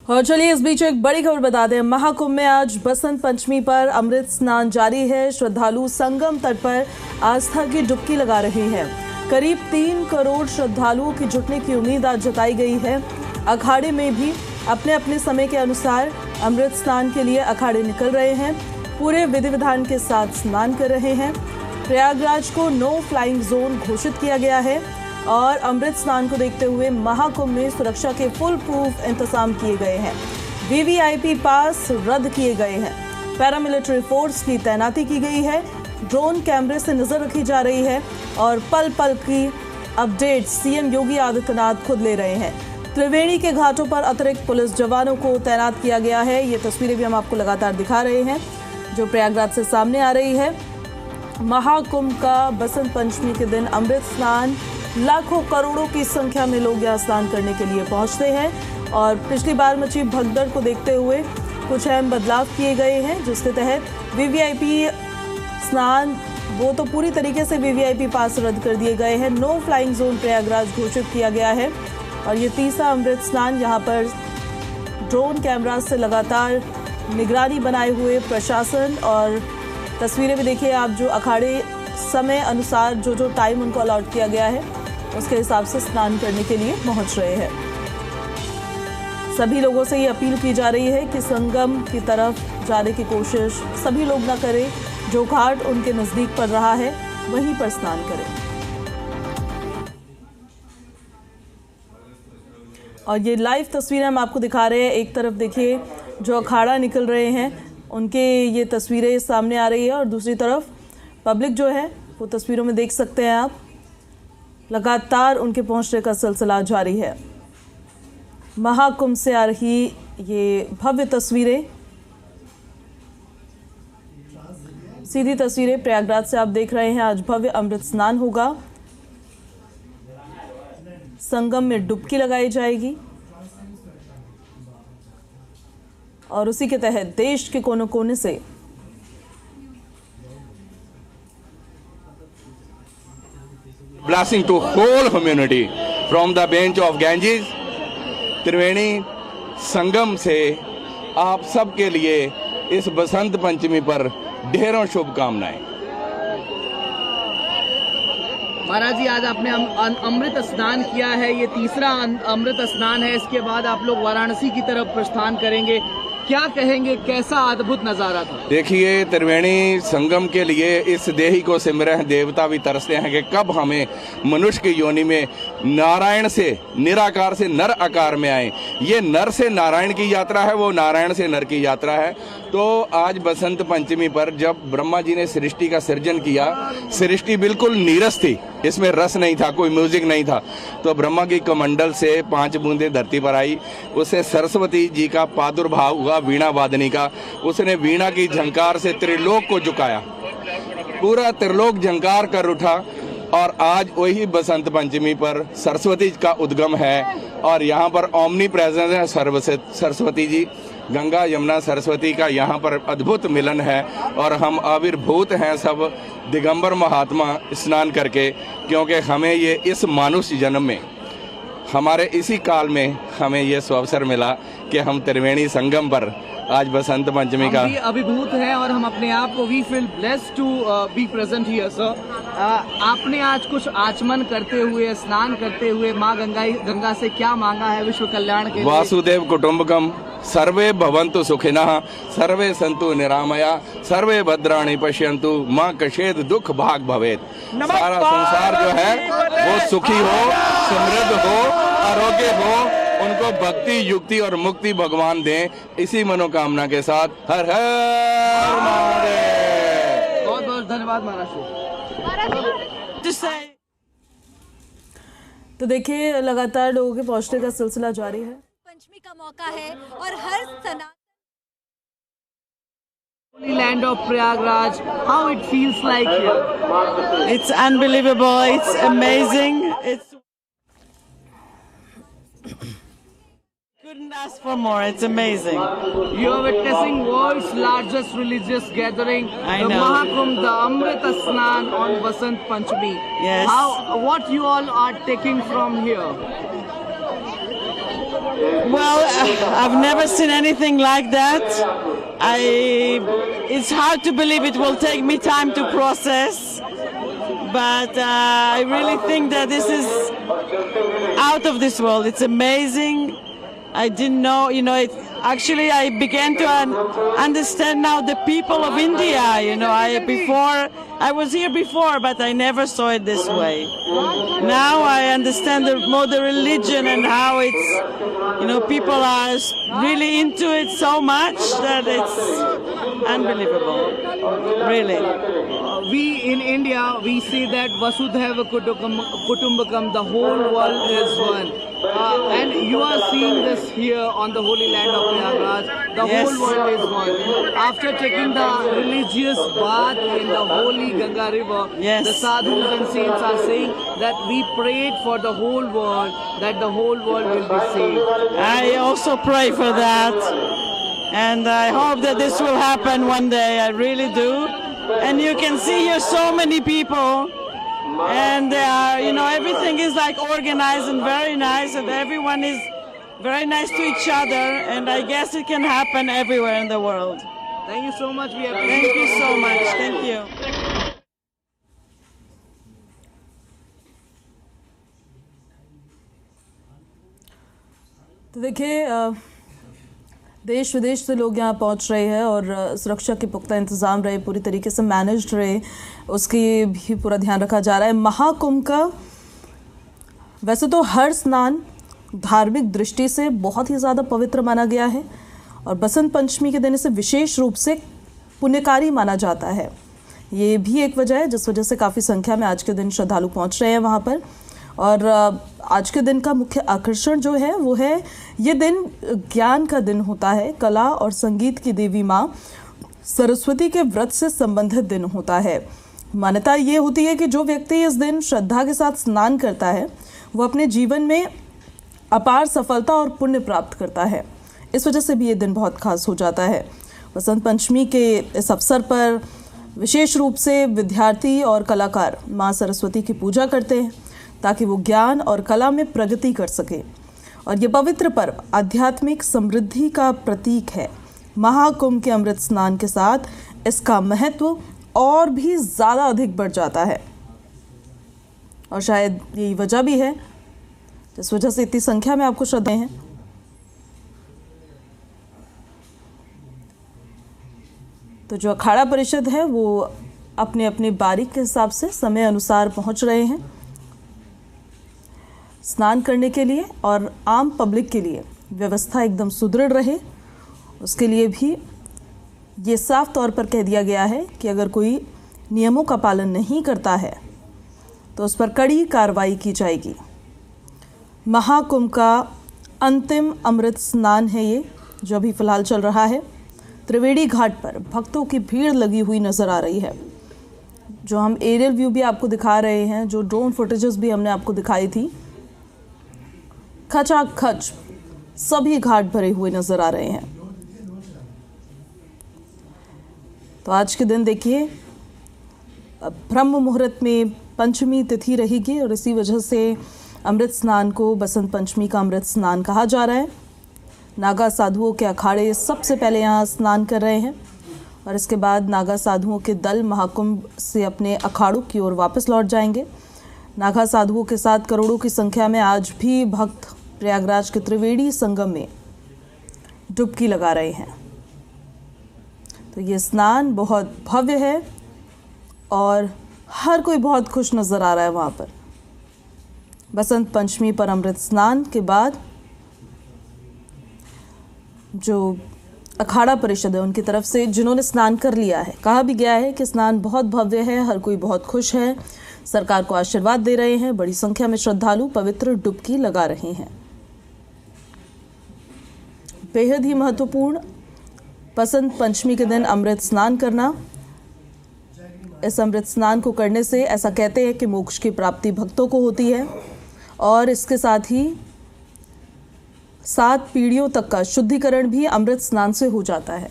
और चलिए इस बीच एक बड़ी खबर बता दें। महाकुंभ में आज बसंत पंचमी पर अमृत स्नान जारी है। श्रद्धालु संगम तट पर आस्था की डुबकी लगा रहे हैं। करीब 3 करोड़ श्रद्धालुओं की जुटने की उम्मीद आज जताई गई है। अखाड़े में भी अपने अपने समय के अनुसार अमृत स्नान के लिए अखाड़े निकल रहे हैं। पूरे विधि विधान के साथ स्नान कर रहे हैं। प्रयागराज को नो फ्लाइंग जोन घोषित किया गया है और अमृत स्नान को देखते हुए महाकुंभ में सुरक्षा के फुल प्रूफ इंतजाम किए गए हैं। वीवीआईपी पास रद्द किए गए हैं। पैरामिलिट्री फोर्स की तैनाती की गई है। ड्रोन कैमरे से नजर रखी जा रही है और पल पल की अपडेट सीएम योगी आदित्यनाथ खुद ले रहे हैं। त्रिवेणी के घाटों पर अतिरिक्त पुलिस जवानों को तैनात किया गया है। ये तस्वीरें भी हम आपको लगातार दिखा रहे हैं जो प्रयागराज से सामने आ रही है। महाकुंभ का बसंत पंचमी के दिन अमृत स्नान, लाखों करोड़ों की संख्या में लोग यहाँ स्नान करने के लिए पहुंचते हैं और पिछली बार मची भगदड़ को देखते हुए कुछ अहम बदलाव किए गए हैं, जिसके तहत वीवीआईपी स्नान वो तो पूरी तरीके से वीवीआईपी पास रद्द कर दिए गए हैं। नो फ्लाइंग जोन प्रयागराज घोषित किया गया है और ये तीसरा अमृत स्नान यहाँ पर ड्रोन कैमरा से लगातार निगरानी बनाए हुए प्रशासन और तस्वीरें भी देखिए आप, जो अखाड़े समय अनुसार जो टाइम उनको अलॉट किया गया है उसके हिसाब से स्नान करने के लिए पहुंच रहे हैं। सभी लोगों से ये अपील की जा रही है कि संगम की तरफ जाने की कोशिश सभी लोग ना करें। जो घाट उनके नजदीक पड़ रहा है वहीं पर स्नान करें। और ये लाइव तस्वीरें हम आपको दिखा रहे हैं। एक तरफ देखिए जो अखाड़ा निकल रहे हैं उनके ये तस्वीरें सामने आ रही है और दूसरी तरफ पब्लिक जो है वो तस्वीरों में देख सकते हैं आप, लगातार उनके पहुंचने का सिलसिला जारी है। महाकुंभ से आ रही ये भव्य तस्वीरें, सीधी तस्वीरें प्रयागराज से आप देख रहे हैं। आज भव्य अमृत स्नान होगा। संगम में डुबकी लगाई जाएगी और उसी के तहत देश के कोने कोने से Blessing to whole community from the bench of Ganges, Triveni Sangam से आप सबके लिए इस बसंत पंचमी पर ढेरों शुभकामनाएं। महाराज जी, आज आपने अमृत स्नान किया है, ये तीसरा अमृत स्नान है। इसके बाद आप लोग वाराणसी की तरफ प्रस्थान करेंगे। क्या कहेंगे, कैसा अद्भुत नजारा था? देखिए, त्रिवेणी संगम के लिए इस देही को सिमरह देवता भी तरसते हैं कि कब हमें मनुष्य की योनि में नारायण से, निराकार से नर आकार में आए। ये नर से नारायण की यात्रा है, वो नारायण से नर की यात्रा है। तो आज बसंत पंचमी पर जब ब्रह्मा जी ने सृष्टि का सृजन किया, सृष्टि बिल्कुल नीरस थी, इसमें रस नहीं था, कोई म्यूजिक नहीं था। तो ब्रह्मा की कमंडल से 5 बूंदें धरती पर आई, उससे सरस्वती जी का प्रादुर्भाव हुआ, वीणा वादनी का। उसने वीणा की झंकार से त्रिलोक को झुकाया, पूरा त्रिलोक झंकार कर उठा। और आज वही बसंत पंचमी पर सरस्वती का उद्गम है और यहाँ पर ओमनी प्रेजेंस है सरस्वती जी। गंगा यमुना सरस्वती का यहाँ पर अद्भुत मिलन है और हम आविर्भूत हैं सब दिगंबर महात्मा स्नान करके, क्योंकि हमें ये इस मानुष जन्म में, हमारे इसी काल में हमें ये सुअवसर मिला कि हम त्रिवेणी संगम पर आज बसंत पंचमी का अभिभूत है और हम अपने आप को we feel blessed to be present here sir. आपने आज कुछ आचमन करते हुए, स्नान करते हुए माँ गंगा से क्या मांगा है विश्व कल्याण के? वासुदेव कुटुंबकम, सर्वे भवन्तु सुखिनः, सर्वे सन्तु निरामया, सर्वे भद्राणि पश्यन्तु, माँ कशेद दुख भाग भवेत। सारा संसार जो है वो सुखी हो, समृद्ध हो, आरोग्य हो, उनको भक्ति, युक्ति और मुक्ति भगवान दें, इसी मनोकामना के साथ हर हर महादेव। बहुत बहुत धन्यवाद महाराज। तो देखिए लगातार लोगों के पहुंचने का सिलसिला जारी है। पंचमी का मौका है और हर सनातन land of Prayagraj, how it feels like here? It's unbelievable. It's amazing. It's couldn't ask for more. It's amazing. You are witnessing world's largest religious gathering, I the know. Mahakumbh, the Amrita Snan on Vasant Panchami. Yes. What you all are taking from here? Well, I've never seen anything like that. It's hard to believe. It will take me time to process. But I really think that this is out of this world. It's amazing. I didn't know, actually I began to understand now the people of India. I was here before, but I never saw it this way. Now I understand more the religion and how it's, people are really into it so much that it's unbelievable, really. We in India, we say that Vasudhaiva Kutumbakam, the whole world is one. And you are seeing this here on the holy land of Prayagraj. The Yes. whole world is one. After taking the religious bath in the holy Ganga river, Yes. the sadhus and saints are saying that we prayed for the whole world, that the whole world will be saved. I also pray for that, and I hope that this will happen one day. I really do. And you can see here so many people, and they are, everything is like organized and very nice, and everyone is very nice to each other, and I guess it can happen everywhere in the world. Thank you so much. We Thank you so much. Thank you. तो देखिए, देश विदेश से लोग यहाँ पहुँच रहे हैं और सुरक्षा के पुख्ता इंतज़ाम रहे, पूरी तरीके से मैनेज्ड रहे, उसकी भी पूरा ध्यान रखा जा रहा है। महाकुंभ का वैसे तो हर स्नान धार्मिक दृष्टि से बहुत ही ज़्यादा पवित्र माना गया है और बसंत पंचमी के दिन इसे विशेष रूप से पुण्यकारी माना जाता है। ये भी एक वजह है जिस वजह से काफ़ी संख्या में आज के दिन श्रद्धालु पहुँच रहे हैं वहाँ पर। और आज के दिन का मुख्य आकर्षण जो है वो है, ये दिन ज्ञान का दिन होता है। कला और संगीत की देवी माँ सरस्वती के व्रत से संबंधित दिन होता है। मान्यता ये होती है कि जो व्यक्ति इस दिन श्रद्धा के साथ स्नान करता है वो अपने जीवन में अपार सफलता और पुण्य प्राप्त करता है। इस वजह से भी ये दिन बहुत खास हो जाता है। बसंत पंचमी के इस अवसर पर विशेष रूप से विद्यार्थी और कलाकार माँ सरस्वती की पूजा करते हैं ताकि वो ज्ञान और कला में प्रगति कर सके। और ये पवित्र पर्व आध्यात्मिक समृद्धि का प्रतीक है। महाकुंभ के अमृत स्नान के साथ इसका महत्व और भी ज़्यादा अधिक बढ़ जाता है और शायद यही वजह भी है जिस वजह से इतनी संख्या में आपको श्रद्धाएं हैं। तो जो अखाड़ा परिषद है वो अपने अपने बारीक के हिसाब से समय अनुसार पहुंच रहे हैं स्नान करने के लिए, और आम पब्लिक के लिए व्यवस्था एकदम सुदृढ़ रहे उसके लिए भी ये साफ तौर पर कह दिया गया है कि अगर कोई नियमों का पालन नहीं करता है तो उस पर कड़ी कार्रवाई की जाएगी। महाकुंभ का अंतिम अमृत स्नान है ये जो अभी फ़िलहाल चल रहा है। त्रिवेणी घाट पर भक्तों की भीड़ लगी हुई नज़र आ रही है। जो हम एरियल व्यू भी आपको दिखा रहे हैं, जो ड्रोन फुटेजेस भी हमने आपको दिखाई थी, खचाखच सभी घाट भरे हुए नज़र आ रहे हैं। तो आज के दिन देखिए ब्रह्म मुहूर्त में पंचमी तिथि रहेगी और इसी वजह से अमृत स्नान को बसंत पंचमी का अमृत स्नान कहा जा रहा है। नागा साधुओं के अखाड़े सबसे पहले यहाँ स्नान कर रहे हैं और इसके बाद नागा साधुओं के दल महाकुंभ से अपने अखाड़ों की ओर वापस लौट जाएंगे। नागा साधुओं के साथ करोड़ों की संख्या में आज भी भक्त प्रयागराज के त्रिवेणी संगम में डुबकी लगा रहे हैं। तो ये स्नान बहुत भव्य है और हर कोई बहुत खुश नज़र आ रहा है वहाँ पर। बसंत पंचमी पर अमृत स्नान के बाद जो अखाड़ा परिषद है उनकी तरफ से जिन्होंने स्नान कर लिया है, कहा भी गया है कि स्नान बहुत भव्य है, हर कोई बहुत खुश है, सरकार को आशीर्वाद दे रहे हैं। बड़ी संख्या में श्रद्धालु पवित्र डुबकी लगा रहे हैं। बेहद ही महत्वपूर्ण बसंत पंचमी के दिन अमृत स्नान करना। इस अमृत स्नान को करने से ऐसा कहते हैं कि मोक्ष की प्राप्ति भक्तों को होती है और इसके साथ ही 7 पीढ़ियों तक का शुद्धिकरण भी अमृत स्नान से हो जाता है।